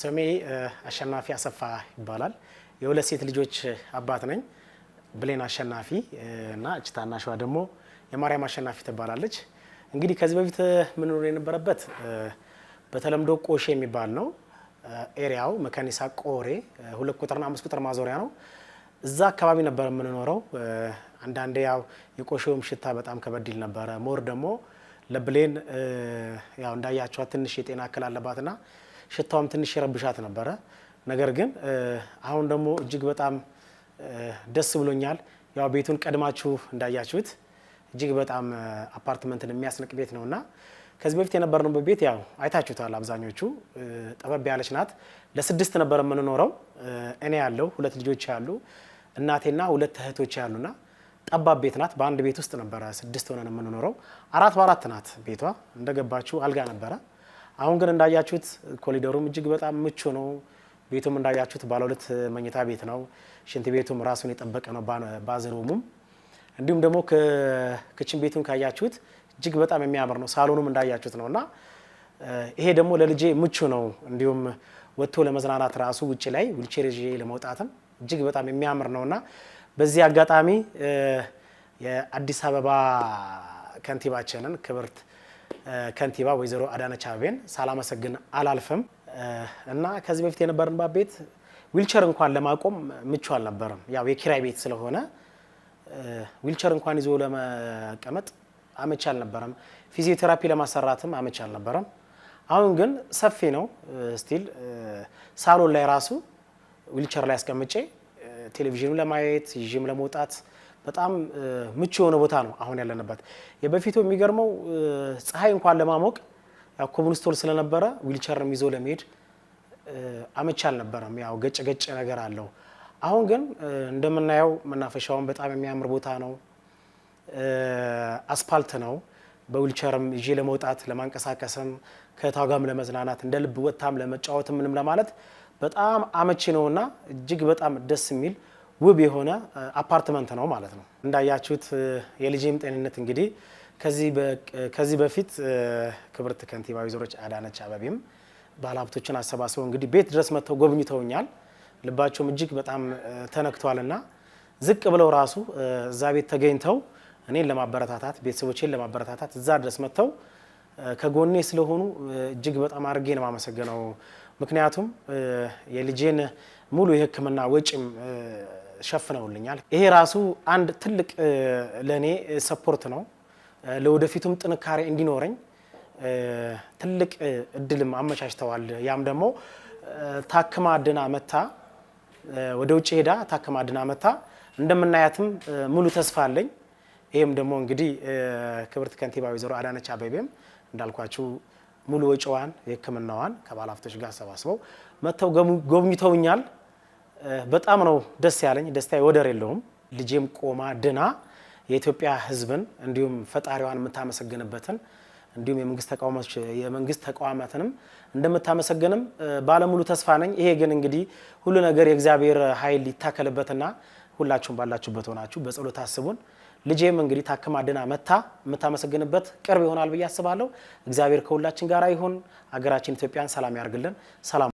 ስሜ አሸናፊ አሰፋ ይባላል። የሁለት ሴት ልጆች አባት ነኝ። ብሌን አሸናፊ እና እጭታናሽዋ ደግሞ የማርያም አሸናፊ ትባላለች። እንግዲህ ከዚህ በፊት ምን ኖር የነበረበት በተለምዶ ቆሼ የሚባል ነው። ኤሪያው መካኒሳ ቆሬ 2 ቁጥርና 5 ቁጥር ማዞሪያ ነው። እዛ አካባቢ ነበር የምንኖረው። አንዳንዴ ያው የቆሼውም ሽታ በጣም ከበድል ነበር። ሞር ደግሞ ለብሌን ያው እንዳያቸዋ ትንሽ የጤና እክል አለባትና ሽታውም ትንሽ ይረብሻት ነበር። ነገር ግን አሁን ደግሞ እጅግ በጣም ደስ ብሎኛል። ያው ቤቱን ቀድማችሁ እንዳያችሁት እጅግ በጣም አፓርትመንትን የሚያስነቅ ቤት ነውና ከዚህ በፊት የነበርነው ቤት ያው አይታችሁታል። አብዛኞቹ ጠበብ ያለች ናት። ለ6 ነበር የምንኖረው። እኔ ያለው 2 ልጆች ያሉ እናቴና 2 እህቶች ያሉና ጠባብ ቤት ናት። በአንድ ቤት ውስጥ ነበር 6 ሆነን የምንኖረው። 4 በ4 ናት ቤቷ። እንደገባችሁ አልጋ ነበረ። አሁን ግን እንዳያችሁት ኮሪደሩም እጅግ በጣም ምቹ ነው። ቤቱም እንዳያችሁት ባለ 2 መኝታ ቤት ነው። ሽንት ቤቱም ራሱን የጠበቀ ነው። ባዝሩሙም እንዲሁም ደግሞ ከኪችን ቤቱን ካያችሁት እጅግ በጣም የሚያምር ነው። ሳሎኑም እንዳያችሁት ነውና ይሄ ደግሞ ለልጄ ምቹ ነው። እንዲሁም ወጥቶ ለመዝናናት ራሱ ውጪ ላይ ዊልቸር ይዤ ለመውጣትም እጅግ በጣም የሚያምር ነውና በዚህ አጋጣሚ የአዲስ አበባ ከንቲባችንን ክብርት ከንቲባ ወይዘሮ አዳነች አቤቤን ሳላመሰግን አላልፍም። እና ከዚህ በፊት የነበርንባት ቤት ዊልቸር እንኳን ለማቆም ምቹ አልነበረም። ያው የኪራይ ቤት ስለሆነ ዊልቸር እንኳን ይዞ ለመቀመጥ አመች አልነበረም። ፊዚዮቴራፒ ለማሰራትም አመች አልነበረም። አሁን ግን ሰፊ ነው። ስቲል ሳሎን ላይ ራሱ ዊልቸር ላይ አስቀምጬ ቴሌቪዥኑ ለማየት ይዤም ለመውጣት በጣም ምቹ የሆነ ቦታ ነው አሁን ያለንበት። የበፊቱ የሚገርመው ፀሐይ እንኳን ለማሞቅ ያው ኮብልስቶን ስለነበረ ዊልቸርም ይዞ ለመሄድ አመች አልነበረም። ያው ገጭ ነገር አለው። አሁን ግን እንደምናየው መናፈሻውን በጣም የሚያምር ቦታ ነው። አስፓልት ነው። በዊልቸርም ይዤ ለመውጣት ለማንቀሳቀስም ከታጋም ለመዝናናት እንደ ልብ ወጣም ለመጫወትም ምንም ለማለት በጣም አመቺ ነውና እጅግ በጣም ደስ የሚል ውብ የሆነ አፓርትመንት ነው ማለት ነው። እንዳያችሁት የልጄም ጤንነት እንግዲህ ከዚህ በፊት ክብርት ከንቲባ ወይዘሮ አዳነች አቤቤም ባለሀብቶችን አሰባስበው እንግዲህ ቤት ድረስ መጥተው ጎብኝተውኛል። ልባቸውም እጅግ በጣም ተነክቷልና ዝቅ ብለው ራሱ እዛ ቤት ተገኝተው እኔን ለማበረታታት ቤተሰቦቼን ለማበረታታት እዛ ድረስ መጥተው ከጎኔ ስለሆኑ እጅግ በጣም አድርጌ ነው የማመሰግነው። ምክንያቱም የልጄን ሙሉ የሕክምና ወጪም ሸፍነውልኛል። ይሄ ራሱ አንድ ትልቅ ለኔ ሰፖርት ነው። ለወደፊቱም ጥንካሬ እንዲኖረኝ ትልቅ እድልም አመቻችተዋል። ያም ደግሞ ታክማ ድና መታ ወደ ውጭ ሄዳ ታክማ ድና መታ እንደምናያትም ሙሉ ተስፋ አለኝ። ይሄም ደግሞ እንግዲህ ክብርት ከንቲባ ወይዘሮ አዳነች አቤቤም እንዳልኳችሁ ሙሉ ወጪዋን የሕክምናዋን ከባለሀብቶች ጋር ሰባስበው መተው ጎብኝተውኛል። በጣም ነው ደስ ያለኝ። ደስታዬ ወደር የለውም። ልጄም ቆማ ድና የኢትዮጵያ ሕዝብን እንዲሁም ፈጣሪዋን የምታመሰግንበትን እንዲሁም የመንግስት ተቋማትንም እንደምታመሰግንም ባለሙሉ ተስፋ ነኝ። ይሄ ግን እንግዲህ ሁሉ ነገር የእግዚአብሔር ኃይል ይታከልበትና ሁላችሁም ባላችሁበት ሆናችሁ በጸሎት አስቡን። ልጄም እንግዲህ ታክማ ድና መታ የምታመሰግንበት ቅርብ ይሆናል ብዬ አስባለሁ። እግዚአብሔር ከሁላችን ጋር ይሁን። ሀገራችን ኢትዮጵያን ሰላም ያርግልን። ሰላም